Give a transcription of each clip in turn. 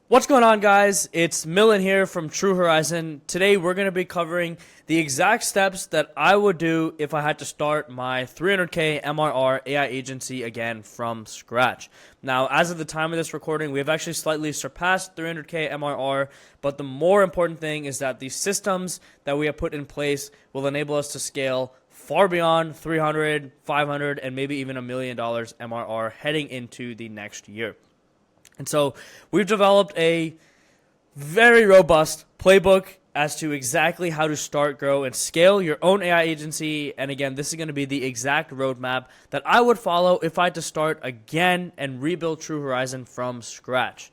What's going on, guys? It's Millen here from TrueHorizon. Today we're going to be covering the exact steps that I would do if I had to start my 300K MRR AI agency again from scratch. Now, as of the time of this recording, we have actually slightly surpassed 300K MRR, but the more important thing is that the systems that we have put in place will enable us to scale far beyond 300, 500, and maybe even $1 million MRR heading into the next year. And so we've developed a very robust playbook as to exactly how to start, grow, and scale your own AI agency. And again, this is going to be the exact roadmap that I would follow if I had to start again and rebuild TrueHorizon from scratch.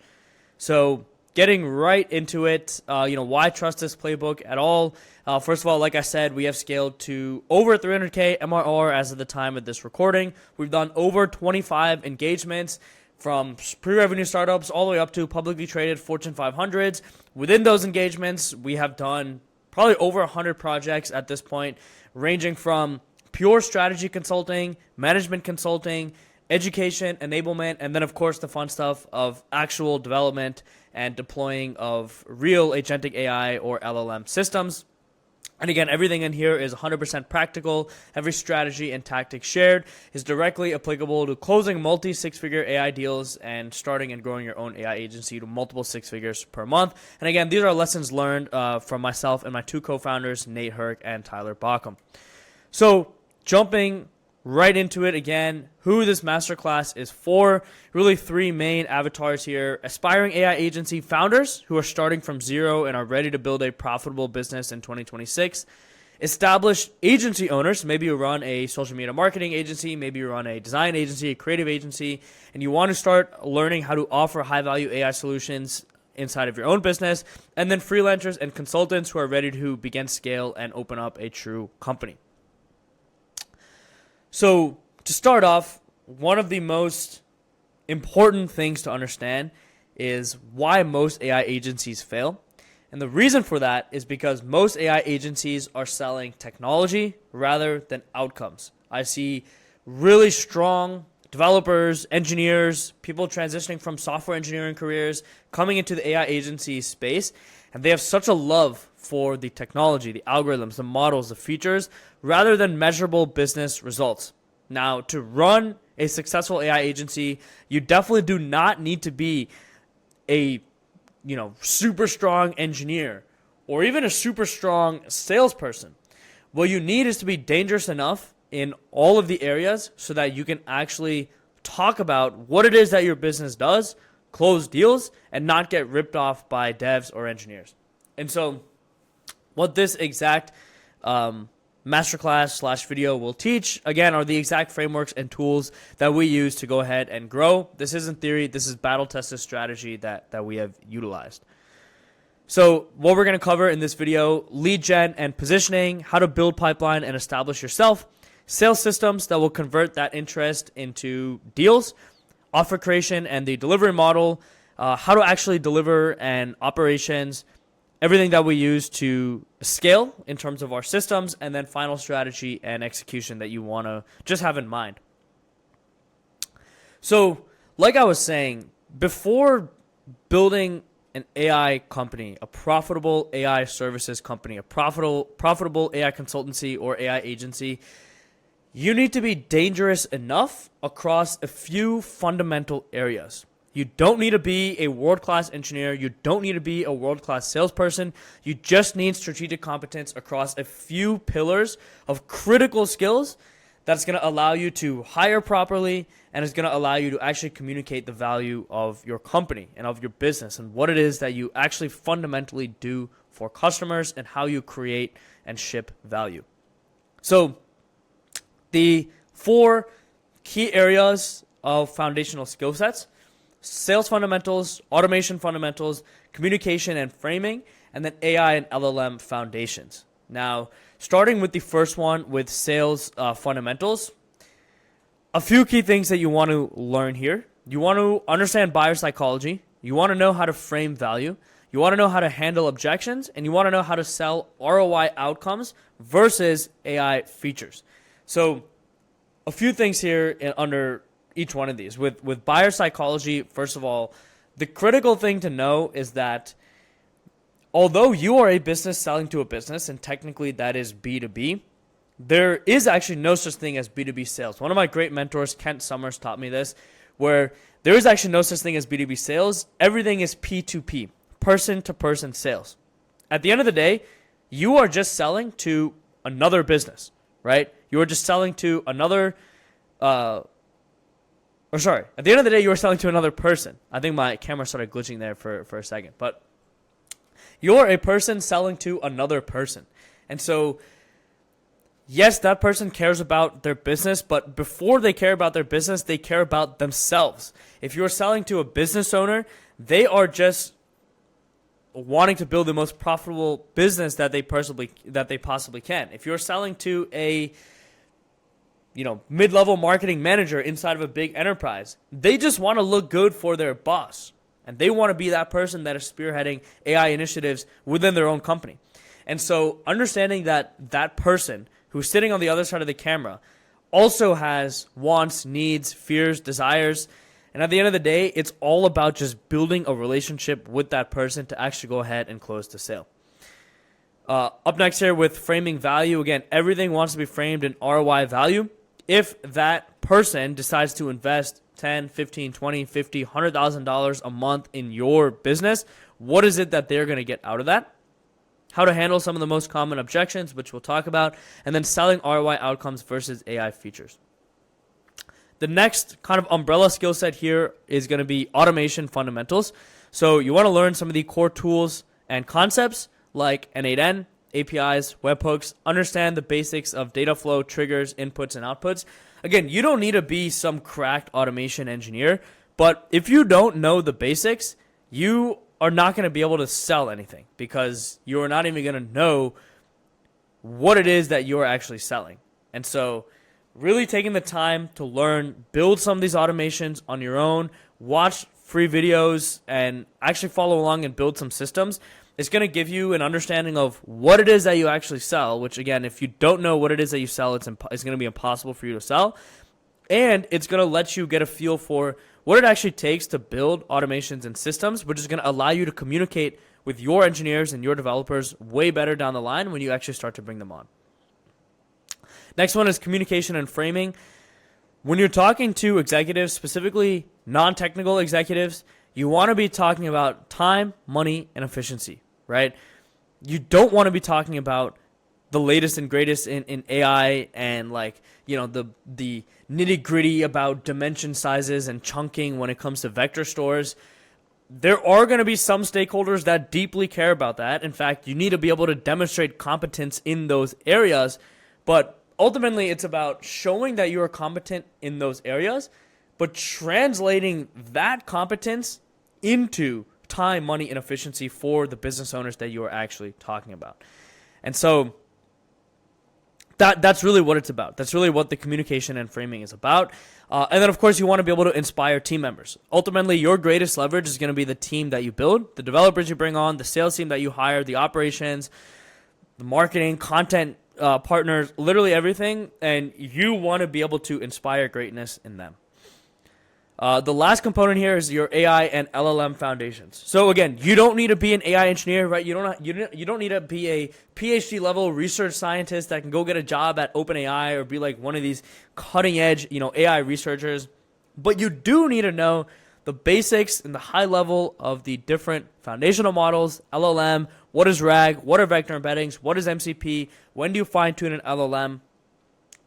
So getting right into it, why trust this playbook at all? First of all, like I said, we have scaled to over 300K MRR as of the time of this recording. We've done over 25 engagements, from pre-revenue startups all the way up to publicly traded Fortune 500s. Within those engagements, we have done probably over 100 projects at this point, ranging from pure strategy consulting, management consulting, education, enablement, and then, of course, the fun stuff of actual development and deploying of real agentic AI or LLM systems. And again, everything in here is 100% practical. Every strategy and tactic shared is directly applicable to closing multi-six-figure AI deals and starting and growing your own AI agency to multiple six figures per month. And again, these are lessons learned from myself and my two co-founders, Nate Herc and Tyler Bauckham. So jumping right into it again, who this masterclass is for. Really three main avatars here: aspiring AI agency founders who are starting from zero and are ready to build a profitable business in 2026. Established agency owners, maybe you run a social media marketing agency, maybe you run a design agency, a creative agency, and you want to start learning how to offer high-value AI solutions inside of your own business. And then freelancers and consultants who are ready to begin scale and open up a true company. So to start off, one of the most important things to understand is why most AI agencies fail. And the reason for that is because most AI agencies are selling technology rather than outcomes. I see really strong developers, engineers, people transitioning from software engineering careers coming into the AI agency space, and they have such a love for the technology, the algorithms, the models, the features, rather than measurable business results. Now, to run a successful AI agency, you definitely do not need to be a, super strong engineer or even a super strong salesperson. What you need is to be dangerous enough in all of the areas so that you can actually talk about what it is that your business does, close deals, and not get ripped off by devs or engineers. And so what this exact masterclass / video will teach, again, are the exact frameworks and tools that we use to go ahead and grow. This isn't theory. This is battle-tested strategy that we have utilized. So what we're going to cover in this video: lead gen and positioning, how to build pipeline and establish yourself, sales systems that will convert that interest into deals, offer creation and the delivery model, how to actually deliver and operations, everything that we use to scale in terms of our systems, and then final strategy and execution that you want to just have in mind. So, like I was saying, before building an AI company, a profitable AI services company, a profitable AI consultancy or AI agency, you need to be dangerous enough across a few fundamental areas. You don't need to be a world-class engineer. You don't need to be a world-class salesperson. You just need strategic competence across a few pillars of critical skills that's going to allow you to hire properly and is going to allow you to actually communicate the value of your company and of your business and what it is that you actually fundamentally do for customers and how you create and ship value. So the four key areas of foundational skill sets: sales fundamentals, automation fundamentals, communication and framing, and then AI and LLM foundations. Now, starting with the first one with sales fundamentals, a few key things that you want to learn here. You want to understand buyer psychology. You want to know how to frame value. You want to know how to handle objections, and you want to know how to sell ROI outcomes versus AI features. So a few things here under each one of these. With buyer psychology, first of all, the critical thing to know is that although you are a business selling to a business, and technically that is B2B, there is actually no such thing as B2B sales. One of my great mentors, Kent Summers, taught me this, where there is actually no such thing as B2B sales. Everything is P2P, person-to-person sales. At the end of the day, you are just selling to another business, right? You are just selling to another, at the end of the day, you are selling to another person. I think my camera started glitching there for a second, but you're a person selling to another person. And so, yes, that person cares about their business, but before they care about their business, they care about themselves. If you're selling to a business owner, they are just wanting to build the most profitable business that they possibly can. If you're selling to a mid-level marketing manager inside of a big enterprise, they just want to look good for their boss. And they want to be that person that is spearheading AI initiatives within their own company. And so understanding that that person who's sitting on the other side of the camera also has wants, needs, fears, desires. And at the end of the day, it's all about just building a relationship with that person to actually go ahead and close the sale. Up next here with framing value. Again, everything wants to be framed in ROI value. If that person decides to invest $10, $15, $20, $50, $100,000 a month in your business, what is it that they're going to get out of that? How to handle some of the most common objections, which we'll talk about, and then selling ROI outcomes versus AI features. The next kind of umbrella skill set here is going to be automation fundamentals. So you want to learn some of the core tools and concepts like N8N, APIs, webhooks, understand the basics of data flow, triggers, inputs, and outputs. Again, you don't need to be some cracked automation engineer, but if you don't know the basics, you are not going to be able to sell anything because you are not even going to know what it is that you're actually selling. And so really taking the time to learn, build some of these automations on your own, watch free videos, and actually follow along and build some systems. It's going to give you an understanding of what it is that you actually sell, which again, if you don't know what it is that you sell, it's going to be impossible for you to sell. And it's going to let you get a feel for what it actually takes to build automations and systems, which is going to allow you to communicate with your engineers and your developers way better down the line when you actually start to bring them on. Next one is communication and framing. When you're talking to executives, specifically non-technical executives, you want to be talking about time, money, and efficiency, right? You don't want to be talking about the latest and greatest in AI and the nitty-gritty about dimension sizes and chunking when it comes to vector stores. There are going to be some stakeholders that deeply care about that. In fact, you need to be able to demonstrate competence in those areas, but ultimately it's about showing that you are competent in those areas, but translating that competence into time, money, and efficiency for the business owners that you are actually talking about. And so that's really what it's about. That's really what the communication and framing is about. And then, of course, you want to be able to inspire team members. Ultimately, your greatest leverage is going to be the team that you build, the developers you bring on, the sales team that you hire, the operations, the marketing, content partners, literally everything. And you want to be able to inspire greatness in them. The last component here is your AI and LLM foundations. So again, you don't need to be an AI engineer, right? You don't need to be a PhD level research scientist that can go get a job at OpenAI or be like one of these cutting edge, AI researchers. But you do need to know the basics and the high level of the different foundational models, LLM, what is RAG, what are vector embeddings, what is MCP, when do you fine tune an LLM?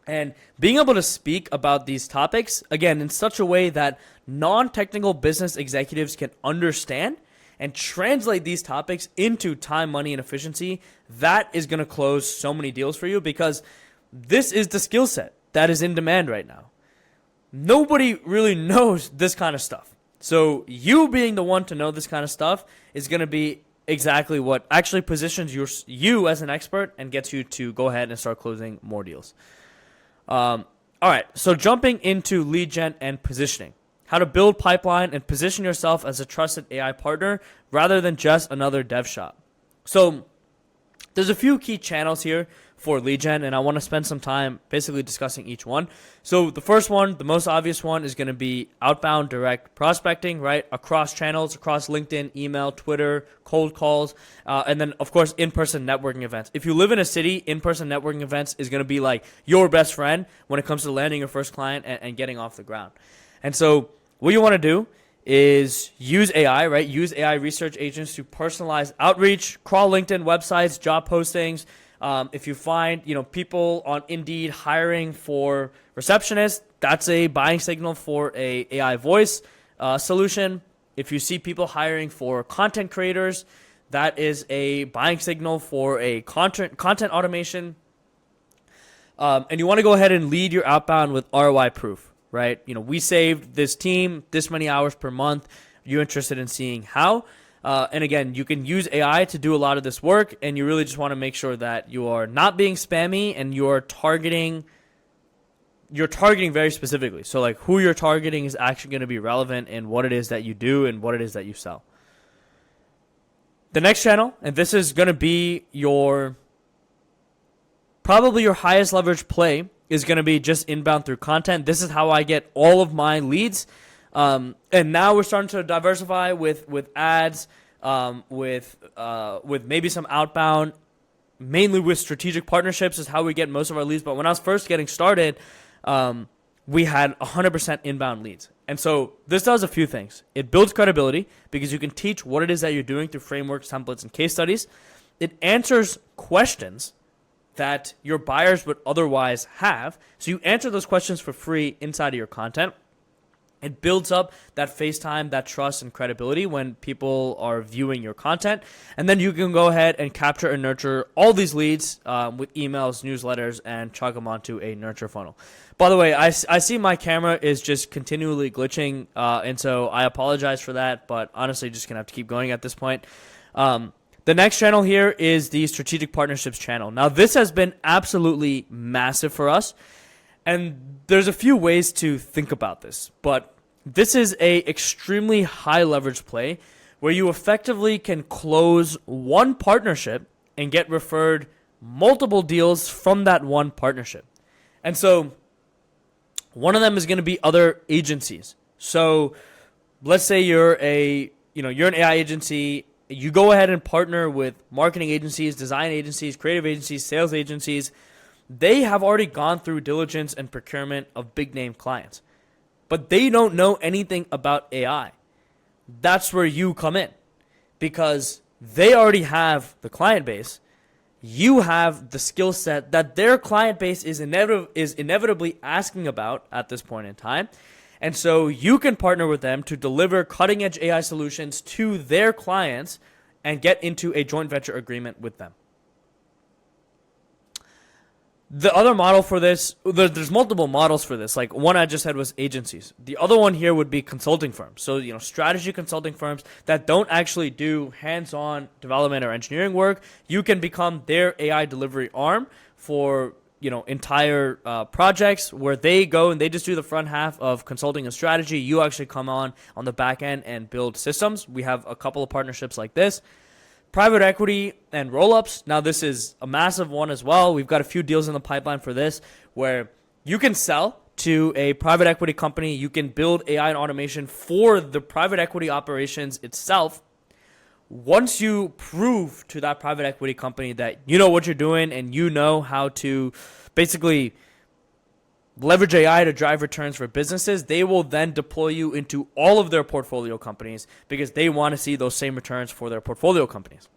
And being able to speak about these topics, again, in such a way that non-technical business executives can understand and translate these topics into time, money, and efficiency, that is going to close so many deals for you because this is the skill set that is in demand right now. Nobody really knows this kind of stuff. So you being the one to know this kind of stuff is going to be exactly what actually positions you as an expert and gets you to go ahead and start closing more deals. All right, so jumping into lead gen and positioning. How to build pipeline and position yourself as a trusted AI partner rather than just another dev shop. So There's a few key channels here for lead gen, and I want to spend some time basically discussing each one. So the first one, the most obvious one, is going to be outbound direct prospecting, right? Across channels, across LinkedIn, email, Twitter, cold calls, and then, of course, in-person networking events. If you live in a city, in-person networking events is going to be like your best friend when it comes to landing your first client and getting off the ground. And so what you want to do is use AI, right? Use AI research agents to personalize outreach, crawl LinkedIn websites, job postings. If you find, people on Indeed hiring for receptionists, that's a buying signal for a AI voice solution. If you see people hiring for content creators, that is a buying signal for a content automation. And you want to go ahead and lead your outbound with ROI proof. Right? We saved this team this many hours per month. You're interested in seeing how. And again, you can use AI to do a lot of this work, and you really just want to make sure that you are not being spammy and you're targeting very specifically. So like who you're targeting is actually going to be relevant in what it is that you do and what it is that you sell. The next channel, and this is going to be probably your highest leverage play, is going to be just inbound through content. This is how I get all of my leads. And now we're starting to diversify with ads, with maybe some outbound, mainly with strategic partnerships is how we get most of our leads. But when I was first getting started, we had 100% inbound leads. And so this does a few things. It builds credibility because you can teach what it is that you're doing through frameworks, templates, and case studies. It answers questions that your buyers would otherwise have. So you answer those questions for free inside of your content. It builds up that face time, that trust and credibility when people are viewing your content. And then you can go ahead and capture and nurture all these leads with emails, newsletters, and chuck them onto a nurture funnel. By the way, I see my camera is just continually glitching, and so I apologize for that, but honestly, just going to have to keep going at this point. The next channel here is the strategic partnerships channel. Now, this has been absolutely massive for us, and there's a few ways to think about this, but this is a extremely high leverage play where you effectively can close one partnership and get referred multiple deals from that one partnership. And so one of them is going to be other agencies. So let's say you're an AI agency. You go ahead and partner with marketing agencies, design agencies, creative agencies, sales agencies. They have already gone through diligence and procurement of big name clients, but they don't know anything about AI. That's where you come in because they already have the client base. You have the skill set that their client base is inevitably asking about at this point in time. And so you can partner with them to deliver cutting-edge AI solutions to their clients and get into a joint venture agreement with them. The other model for this, there's multiple models for this. Like one I just said was agencies. The other one here would be consulting firms. So, strategy consulting firms that don't actually do hands-on development or engineering work. You can become their AI delivery arm for entire projects where they go and they just do the front half of consulting and strategy. You actually come on the back end and build systems. We have a couple of partnerships like this. Private equity and roll-ups. Now this is a massive one as well. We've got a few deals in the pipeline for this where you can sell to a private equity company. You can build AI and automation for the private equity operations itself. Once you prove to that private equity company that you know what you're doing and you know how to basically leverage AI to drive returns for businesses, they will then deploy you into all of their portfolio companies because they want to see those same returns for their portfolio companies.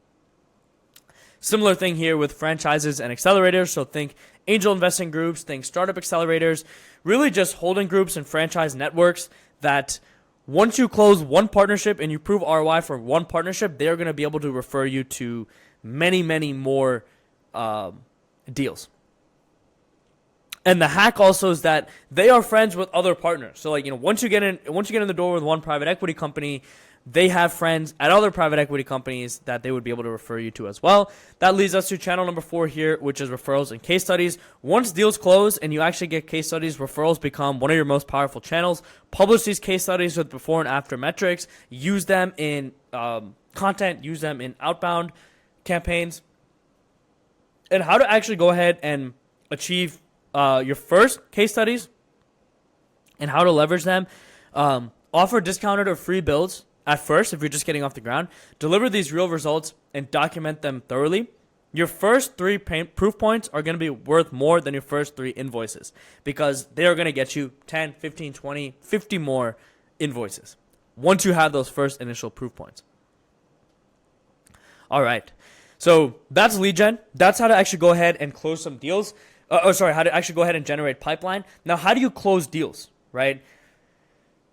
Similar thing here with franchises and accelerators. So think angel investing groups, think startup accelerators, really just holding groups and franchise networks that once you close one partnership and you prove ROI for one partnership, they're going to be able to refer you to many, many more deals. And the hack also is that they are friends with other partners. So once you get in the door with one private equity company, they have friends at other private equity companies that they would be able to refer you to as well. That leads us to channel number 4 here, which is referrals and case studies. Once deals close and you actually get case studies, referrals become one of your most powerful channels. Publish these case studies with before and after metrics. Use them in content. Use them in outbound campaigns. and how to actually go ahead and achieve your first case studies and how to leverage them. Offer discounted or free builds at first if you're just getting off the ground. Deliver these real results and document them thoroughly. Your first 3 proof points are going to be worth more than your first 3 invoices because they are going to get you 10, 15, 20, 50 more invoices once you have those first initial proof points. All right. So that's lead gen. That's how to actually go ahead and close some deals. How to actually go ahead and generate pipeline. Now, how do you close deals, right?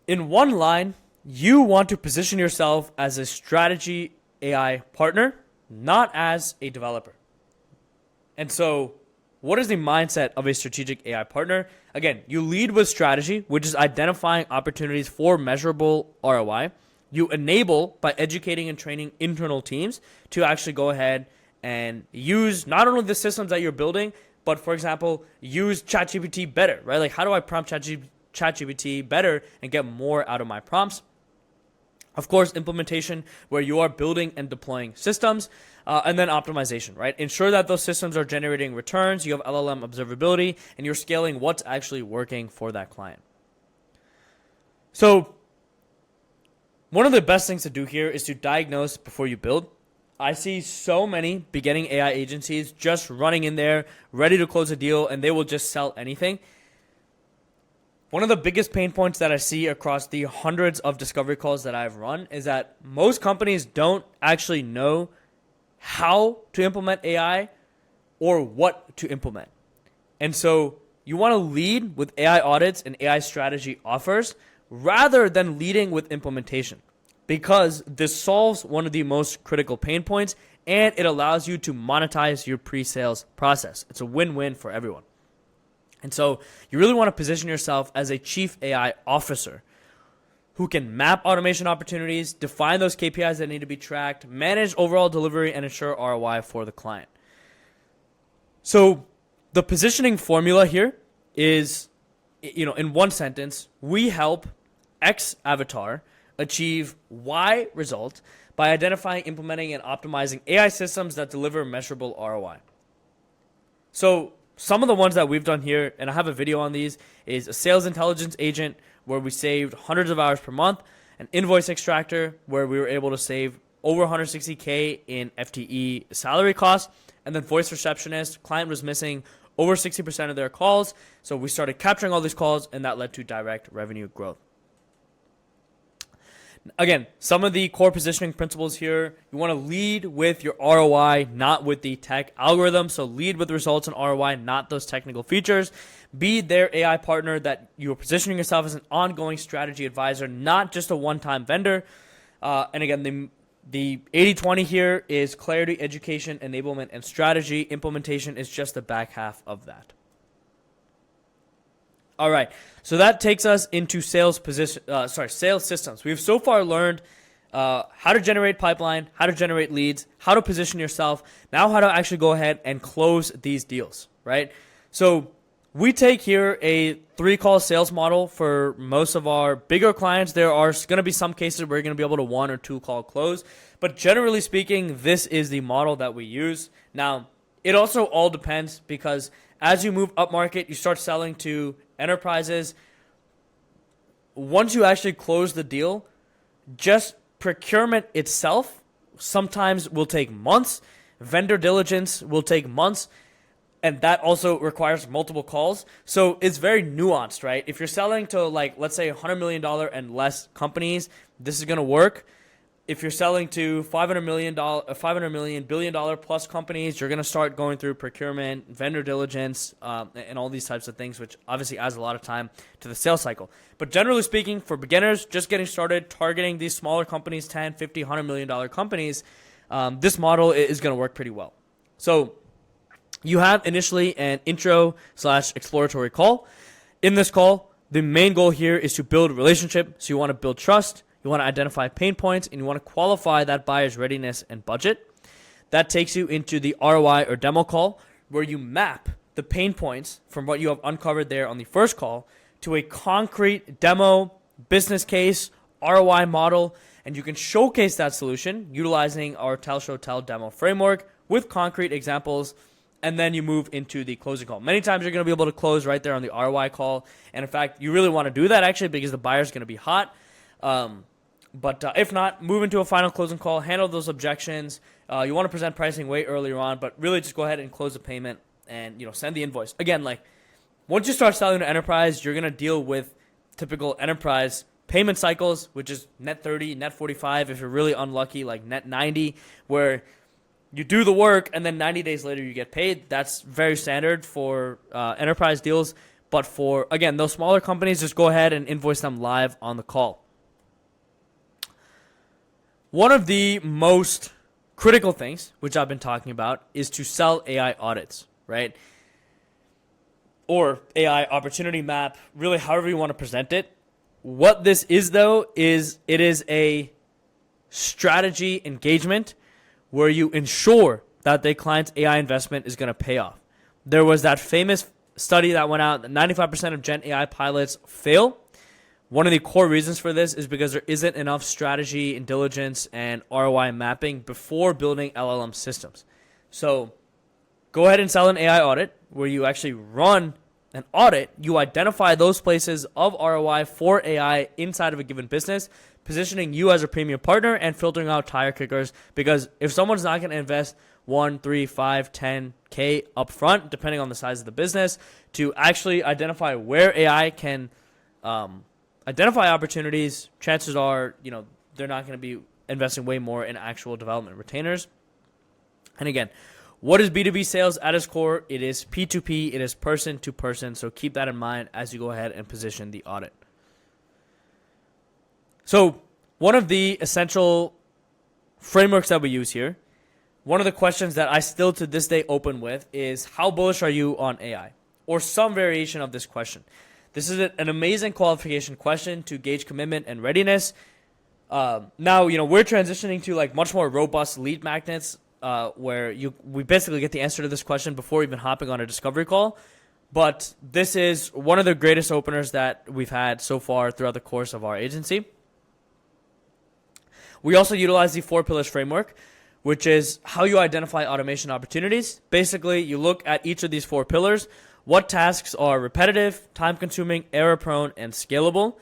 In one line, you want to position yourself as a strategy AI partner, not as a developer. And so what is the mindset of a strategic AI partner? Again, you lead with strategy, which is identifying opportunities for measurable ROI. You enable by educating and training internal teams to actually go ahead and use not only the systems that you're building, but for example, use ChatGPT better, right? Like, how do I prompt ChatGPT better and get more out of my prompts? Of course, implementation where you are building and deploying systems, and then optimization, right? Ensure that those systems are generating returns, you have LLM observability, and you're scaling what's actually working for that client. So one of the best things to do here is to diagnose before you build. I see so many beginning AI agencies just running in there, ready to close a deal, and they will just sell anything. One of the biggest pain points that I see across the hundreds of discovery calls that I've run is that most companies don't actually know how to implement AI or what to implement. And so you want to lead with AI audits and AI strategy offers rather than leading with implementation, because this solves one of the most critical pain points and it allows you to monetize your pre-sales process. It's a win-win for everyone. And so you really want to position yourself as a chief AI officer who can map automation opportunities, define those KPIs that need to be tracked, manage overall delivery, and ensure ROI for the client. So the positioning formula here is, in one sentence, we help X avatar achieve Y result by identifying, implementing, and optimizing AI systems that deliver measurable ROI. So some of the ones that we've done here, and I have a video on these, is a sales intelligence agent where we saved hundreds of hours per month, an invoice extractor where we were able to save over 160K in FTE salary costs, and then voice receptionist, client was missing over 60% of their calls, so we started capturing all these calls, and that led to direct revenue growth. Again, some of the core positioning principles here, you want to lead with your ROI, not with the tech algorithm. So lead with results and ROI, not those technical features. Be their AI partner that you're positioning yourself as an ongoing strategy advisor, not just a one-time vendor. And again, the 80-20 here is clarity, education, enablement, and strategy. Implementation is just the back half of that. All right, so that takes us into sales systems. We've so far learned how to generate pipeline, how to generate leads, how to position yourself, now how to actually go ahead and close these deals, right? So we take here a 3-call sales model for most of our bigger clients. There are going to be some cases where you're going to be able to 1 or 2 call close, but generally speaking, this is the model that we use. Now, it also all depends because as you move up market, you start selling to enterprises. Once you actually close the deal, just procurement itself sometimes will take months. Vendor diligence will take months, and that also requires multiple calls. So it's very nuanced, right? If you're selling to, like, let's say $100 million and less companies, this is going to work. If you're selling to $500 million, billion-dollar plus companies, you're going to start going through procurement, vendor diligence, and all these types of things, which obviously adds a lot of time to the sales cycle. But generally speaking, for beginners just getting started, targeting these smaller companies, 10, 50, $100 million companies, this model is going to work pretty well. So you have initially an intro/exploratory call. In this call, the main goal here is to build a relationship. So you want to build trust. You want to identify pain points, and you want to qualify that buyer's readiness and budget. That takes you into the ROI or demo call, where you map the pain points from what you have uncovered there on the first call to a concrete demo, business case, ROI model, and you can showcase that solution utilizing our Tell, Show, Tell demo framework with concrete examples and then you move into the closing call. Many times you're going to be able to close right there on the ROI call. And in fact, you really want to do that actually because the buyer's going to be hot. But if not, move into a final closing call, handle those objections. You want to present pricing way earlier on, but really just go ahead and close the payment and send the invoice. Again, like once you start selling to enterprise, you're going to deal with typical enterprise payment cycles, which is net 30, net 45, if you're really unlucky, like net 90, where you do the work and then 90 days later you get paid. That's very standard for enterprise deals. But for, again, those smaller companies, just go ahead and invoice them live on the call. One of the most critical things, which I've been talking about, is to sell AI audits, right? Or AI opportunity map, really however you want to present it. What this is, though, is it is a strategy engagement where you ensure that the client's AI investment is going to pay off. There was that famous study that went out that 95% of Gen AI pilots fail. One of the core reasons for this is because there isn't enough strategy and diligence and ROI mapping before building LLM systems. So go ahead and sell an AI audit where you actually run an audit, you identify those places of ROI for AI inside of a given business, positioning you as a premium partner and filtering out tire kickers. Because if someone's not going to invest 1, 3, 5, 10K upfront, depending on the size of the business, to actually identify where AI can identify opportunities, chances are, they're not going to be investing way more in actual development retainers. And again, what is B2B sales at its core? It is P2P. It is person to person. So keep that in mind as you go ahead and position the audit. So one of the essential frameworks that we use here, one of the questions that I still to this day open with is how bullish are you on AI? Or some variation of this question. This is an amazing qualification question to gauge commitment and readiness. Now, we're transitioning to like much more robust lead magnets where we basically get the answer to this question before even hopping on a discovery call. But this is one of the greatest openers that we've had so far throughout the course of our agency. We also utilize the 4 pillars framework, which is how you identify automation opportunities. Basically, you look at each of these 4 pillars, what tasks are repetitive, time-consuming, error-prone, and scalable,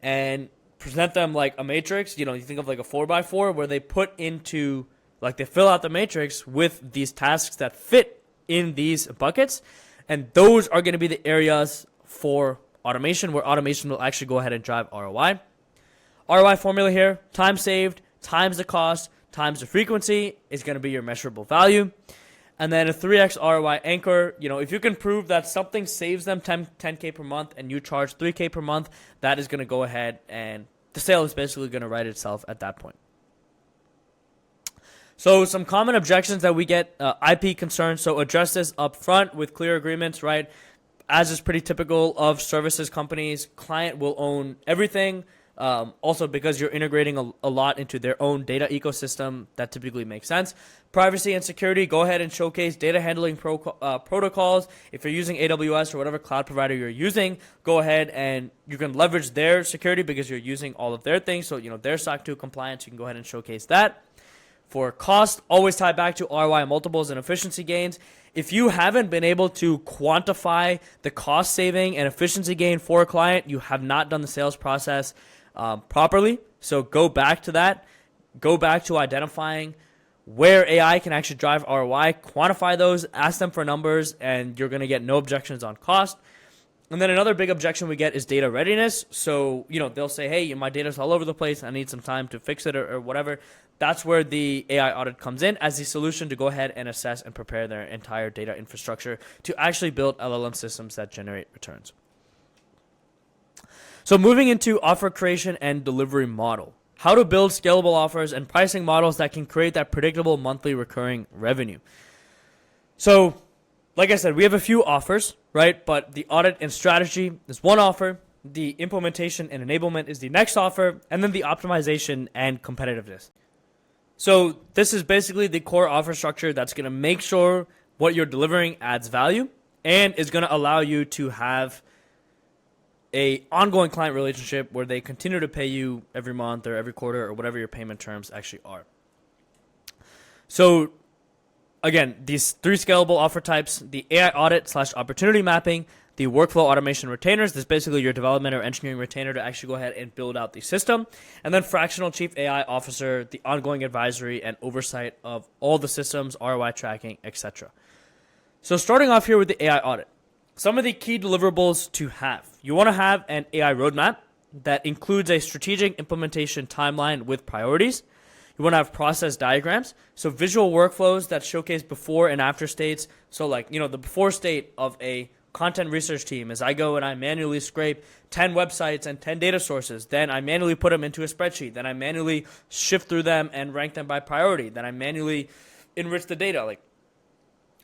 and present them like a matrix. You think of like a 4x4 where they put into, like they fill out the matrix with these tasks that fit in these buckets, and those are going to be the areas for automation where automation will actually go ahead and drive ROI. ROI formula here, time saved, times the cost, times the frequency is going to be your measurable value. And then a 3x ROI anchor, if you can prove that something saves them 10K per month and you charge 3K per month, that is going to go ahead and the sale is basically going to write itself at that point. So some common objections that we get, IP concerns. So address this up front with clear agreements, right? As is pretty typical of services companies, client will own everything. Also, because you're integrating a lot into their own data ecosystem, that typically makes sense. Privacy and security, go ahead and showcase data handling protocols. If you're using AWS or whatever cloud provider you're using, go ahead and you can leverage their security because you're using all of their things. So, their SOC 2 compliance, you can go ahead and showcase that. For cost, always tie back to ROI multiples and efficiency gains. If you haven't been able to quantify the cost saving and efficiency gain for a client, you have not done the sales process properly. So go back to that. Go back to identifying where AI can actually drive ROI, quantify those, ask them for numbers, and you're going to get no objections on cost. And then another big objection we get is data readiness. So, they'll say, hey, my data's all over the place. I need some time to fix it or whatever. That's where the AI audit comes in as the solution to go ahead and assess and prepare their entire data infrastructure to actually build LLM systems that generate returns. So moving into offer creation and delivery model. How to build scalable offers and pricing models that can create that predictable monthly recurring revenue. So, like I said, we have a few offers, right? But the audit and strategy is one offer. The implementation and enablement is the next offer. And then the optimization and competitiveness. So this is basically the core offer structure that's going to make sure what you're delivering adds value and is going to allow you to have a ongoing client relationship where they continue to pay you every month or every quarter or whatever your payment terms actually are. So again, these 3 scalable offer types: the AI audit / opportunity mapping, the workflow automation retainers. This is basically your development or engineering retainer to actually go ahead and build out the system. And then fractional chief AI officer, the ongoing advisory and oversight of all the systems, ROI tracking, etc. So starting off here with the AI audit, some of the key deliverables to have. You want to have an AI roadmap that includes a strategic implementation timeline with priorities. You want to have process diagrams, so visual workflows that showcase before and after states. So like, the before state of a content research team is I go and I manually scrape 10 websites and 10 data sources. Then I manually put them into a spreadsheet. Then I manually shift through them and rank them by priority. Then I manually enrich the data,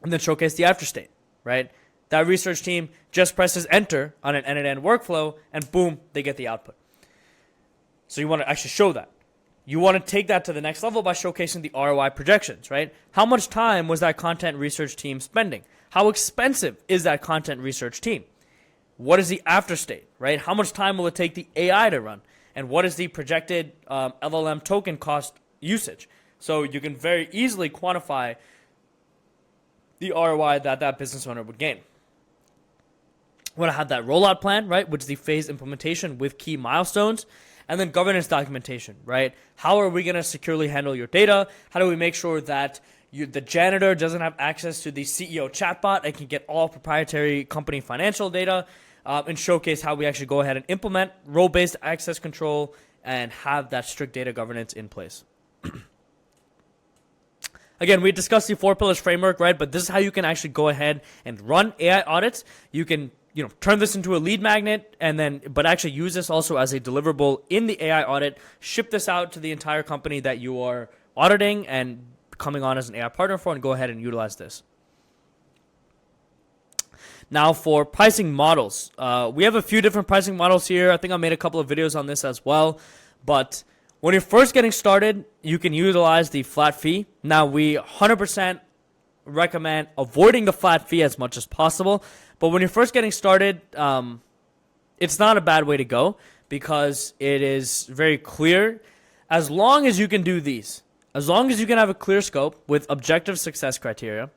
and then showcase the after state, right? That research team just presses enter on an end-to-end workflow and boom, they get the output. So you want to actually show that. You want to take that to the next level by showcasing the ROI projections, right? How much time was that content research team spending? How expensive is that content research team? What is the after state, right? How much time will it take the AI to run? And what is the projected LLM token cost usage? So you can very easily quantify the ROI that business owner would gain. Want to have that rollout plan, right, which is the phased implementation with key milestones, and then governance documentation, right? How are we going to securely handle your data? How do we make sure that the janitor doesn't have access to the CEO chatbot and can get all proprietary company financial data, and showcase how we actually go ahead and implement role-based access control and have that strict data governance in place. Again, we discussed the 4 pillars framework, right? But this is how you can actually go ahead and run AI audits. You can turn this into a lead magnet but actually use this also as a deliverable in the AI audit, ship this out to the entire company that you are auditing and coming on as an AI partner for, and go ahead and utilize this. Now for pricing models, we have a few different pricing models here. I think I made a couple of videos on this as well, but when you're first getting started, you can utilize the flat fee. Now we 100% recommend avoiding the flat fee as much as possible. But when you're first getting started, it's not a bad way to go because it is very clear. As long as you can do these, as long as you can have a clear scope with objective success criteria,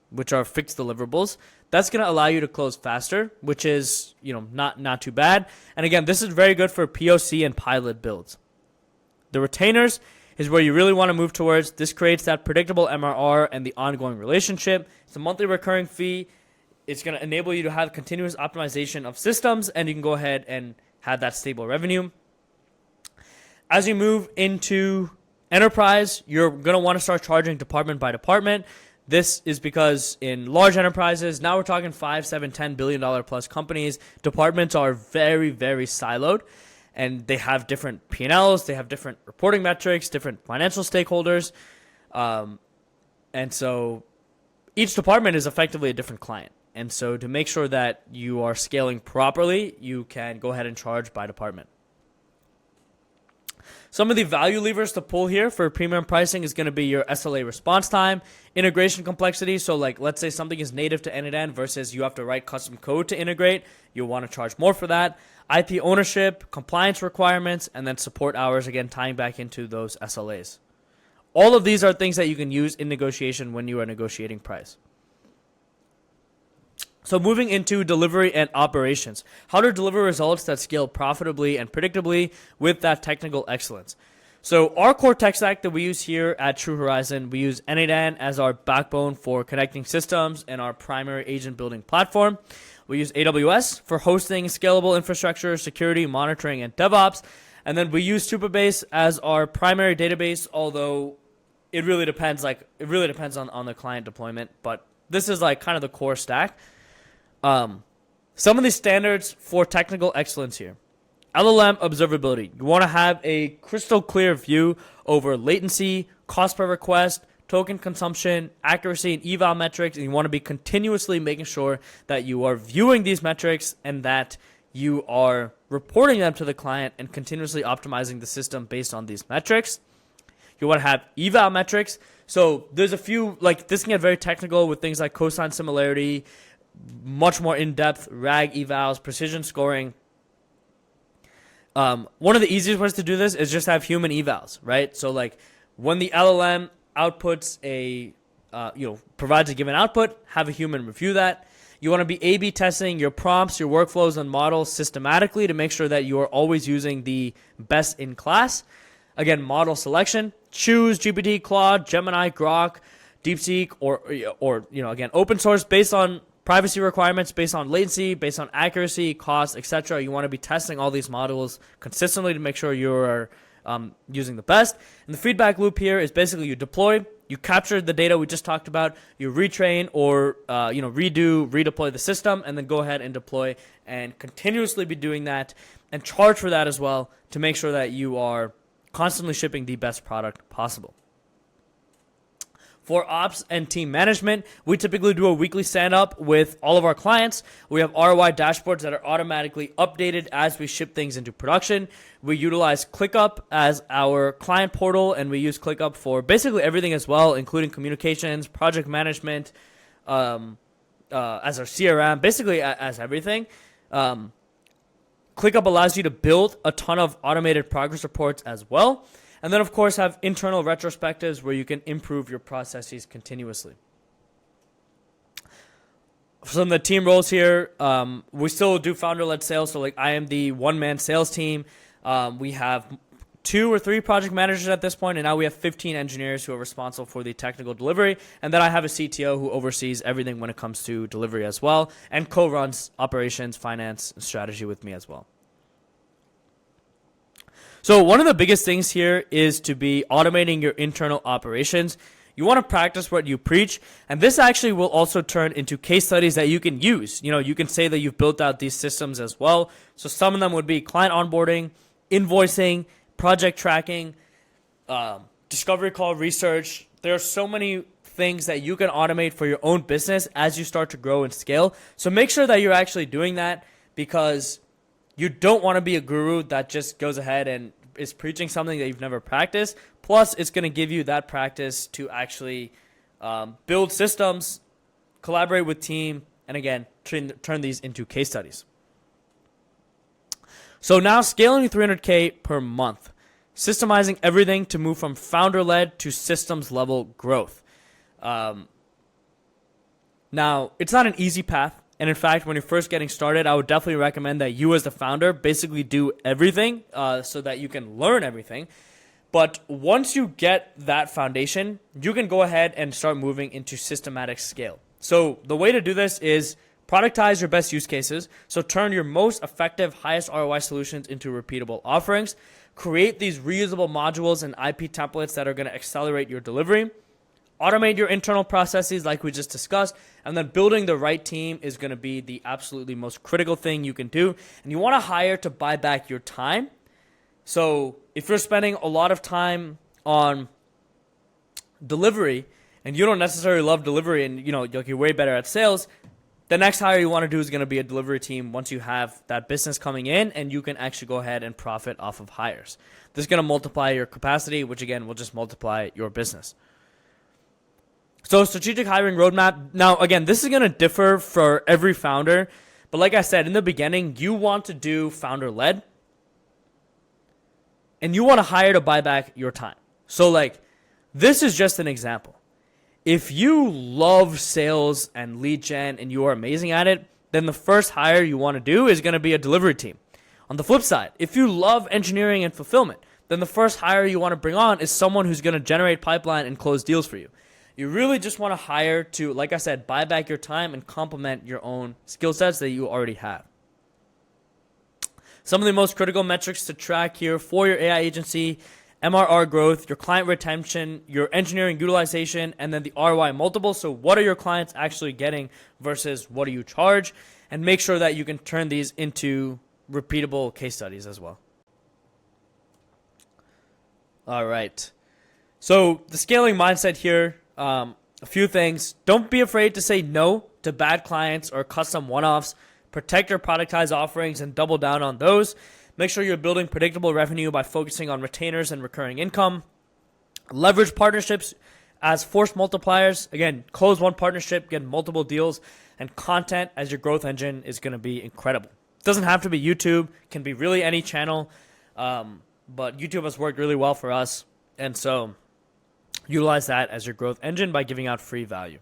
which are fixed deliverables, that's going to allow you to close faster, which is not too bad. And again, this is very good for POC and pilot builds. The retainers is where you really want to move towards. This creates that predictable MRR and the ongoing relationship. It's a monthly recurring fee. It's going to enable you to have continuous optimization of systems, and you can go ahead and have that stable revenue. As you move into enterprise, you're going to want to start charging department by department. This is because in large enterprises, now we're talking $5, $7, $10 billion plus companies, departments are very, very siloed, and they have different P&Ls, they have different reporting metrics, different financial stakeholders, and so each department is effectively a different client. And so to make sure that you are scaling properly, you can go ahead and charge by department. Some of the value levers to pull here for premium pricing is going to be your SLA response time, integration complexity. So like, let's say something is native to end-to-end versus you have to write custom code to integrate. You'll want to charge more for that. IP ownership, compliance requirements, and then support hours, again, tying back into those SLAs. All of these are things that you can use in negotiation when you are negotiating price. So moving into delivery and operations, how to deliver results that scale profitably and predictably with that technical excellence. So our core tech stack that we use here at TrueHorizon, we use n8n as our backbone for connecting systems and our primary agent building platform. We use AWS for hosting, scalable infrastructure, security, monitoring, and DevOps. And then we use Supabase as our primary database, although it really depends on the client deployment, but this is like kind of the core stack. Some of the standards for technical excellence here. LLM observability. You want to have a crystal clear view over latency, cost per request, token consumption, accuracy, and eval metrics, and you want to be continuously making sure that you are viewing these metrics and that you are reporting them to the client and continuously optimizing the system based on these metrics. You want to have eval metrics. So there's a few, like this can get very technical with things like cosine similarity, much more in-depth RAG evals, precision scoring. One of the easiest ways to do this is just have human evals, right? So like when the LLM outputs a provides a given output, have a human review that. You want to be A/B testing your prompts, your workflows, and models systematically to make sure that you are always using the best in class. Again, model selection. Choose GPT, Claude, Gemini, Grok, DeepSeek, or again, open source based on privacy requirements, based on latency, based on accuracy, cost, etc. You want to be testing all these models consistently to make sure you're using the best. And the feedback loop here is basically you deploy, you capture the data we just talked about, you retrain or redeploy the system, and then go ahead and deploy and continuously be doing that and charge for that as well to make sure that you are constantly shipping the best product possible. For ops and team management, we typically do a weekly stand-up with all of our clients. We have ROI dashboards that are automatically updated as we ship things into production. We utilize ClickUp as our client portal, and we use ClickUp for basically everything as well, including communications, project management, as our CRM, basically as everything. ClickUp allows you to build a ton of automated progress reports as well. And then, of course, have internal retrospectives where you can improve your processes continuously. Some of the team roles here, we still do founder-led sales. So, like, I am the one-man sales team. We have 2 or 3 project managers at this point, and now we have 15 engineers who are responsible for the technical delivery. And then I have a CTO who oversees everything when it comes to delivery as well, and co-runs operations, finance, and strategy with me as well. So one of the biggest things here is to be automating your internal operations. You want to practice what you preach, and this actually will also turn into case studies that you can use. You can say that you've built out these systems as well. So some of them would be client onboarding, invoicing, project tracking, discovery call research. There are so many things that you can automate for your own business as you start to grow and scale. So make sure that you're actually doing that, because you don't want to be a guru that just goes ahead and is preaching something that you've never practiced. Plus, it's going to give you that practice to actually build systems, collaborate with team, and again, turn these into case studies. So now scaling 300K per month, systemizing everything to move from founder-led to systems-level growth. Now, it's not an easy path. And in fact, when you're first getting started, I would definitely recommend that you as the founder basically do everything so that you can learn everything. But once you get that foundation, you can go ahead and start moving into systematic scale. So the way to do this is productize your best use cases. So turn your most effective, highest ROI solutions into repeatable offerings. Create these reusable modules and IP templates that are going to accelerate your delivery. Automate your internal processes like we just discussed, and then building the right team is going to be the absolutely most critical thing you can do. And you want to hire to buy back your time. So if you're spending a lot of time on delivery and you don't necessarily love delivery and you're way better at sales, the next hire you want to do is going to be a delivery team once you have that business coming in and you can actually go ahead and profit off of hires. This is going to multiply your capacity, which again will just multiply your business. So strategic hiring roadmap. Now, again, this is going to differ for every founder. But like I said, in the beginning, you want to do founder-led. And you want to hire to buy back your time. So like, this is just an example. If you love sales and lead gen and you are amazing at it, then the first hire you want to do is going to be a delivery team. On the flip side, if you love engineering and fulfillment, then the first hire you want to bring on is someone who's going to generate pipeline and close deals for you. You really just want to hire to, like I said, buy back your time and complement your own skill sets that you already have. Some of the most critical metrics to track here for your AI agency: MRR growth, your client retention, your engineering utilization, and then the ROI multiple. So what are your clients actually getting versus what do you charge? And make sure that you can turn these into repeatable case studies as well. All right. So the scaling mindset here. A few things. Don't be afraid to say no to bad clients or custom one-offs. Protect your productized offerings and double down on those. Make sure you're building predictable revenue by focusing on retainers and recurring income. Leverage partnerships as force multipliers. Again, close one partnership, get multiple deals, and content as your growth engine is going to be incredible. It doesn't have to be YouTube. It can be really any channel. But YouTube has worked really well for us. And so utilize that as your growth engine by giving out free value.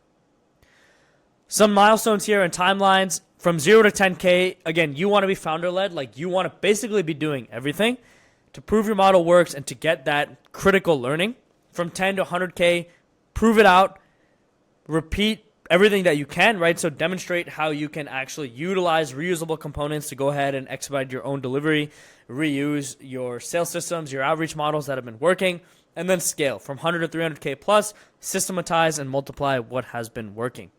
Some milestones here and timelines from 0 to 10K. Again, you want to be founder-led. Like, you want to basically be doing everything to prove your model works and to get that critical learning. From 10 to 100K, prove it out, repeat everything that you can, right? So demonstrate how you can actually utilize reusable components to go ahead and expedite your own delivery, reuse your sales systems, your outreach models that have been working, and then scale from 100 to 300K plus, systematize and multiply what has been working.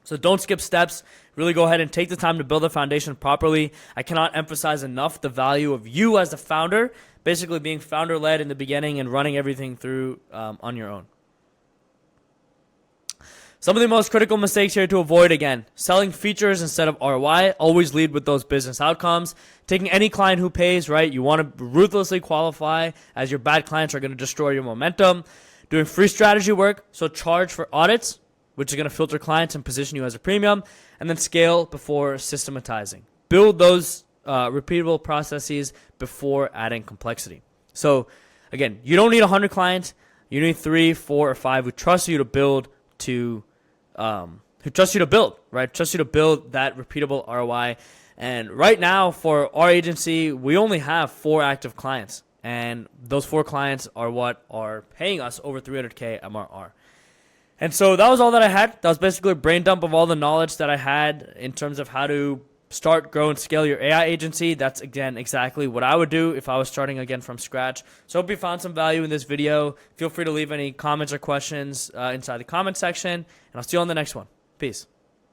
So don't skip steps. Really go ahead and take the time to build the foundation properly. I cannot emphasize enough the value of you as the founder, basically being founder-led in the beginning and running everything through on your own. Some of the most critical mistakes here to avoid, again, selling features instead of ROI. Always lead with those business outcomes. Taking any client who pays, right? You want to ruthlessly qualify, as your bad clients are going to destroy your momentum. Doing free strategy work, so charge for audits, which is going to filter clients and position you as a premium, and then scale before systematizing. Build those repeatable processes before adding complexity. So again, you don't need 100 clients. You need 3, 4, or 5 who trust you to build right? Trust you to build that repeatable ROI. And right now for our agency, we only have 4 active clients, and those 4 clients are what are paying us over 300K MRR. And so that was all that I had. That was basically a brain dump of all the knowledge that I had in terms of how to start, grow, and scale your AI agency. That's, again, exactly what I would do if I was starting again from scratch. So I hope you found some value in this video. Feel free to leave any comments or questions inside the comment section, and I'll see you on the next one. Peace.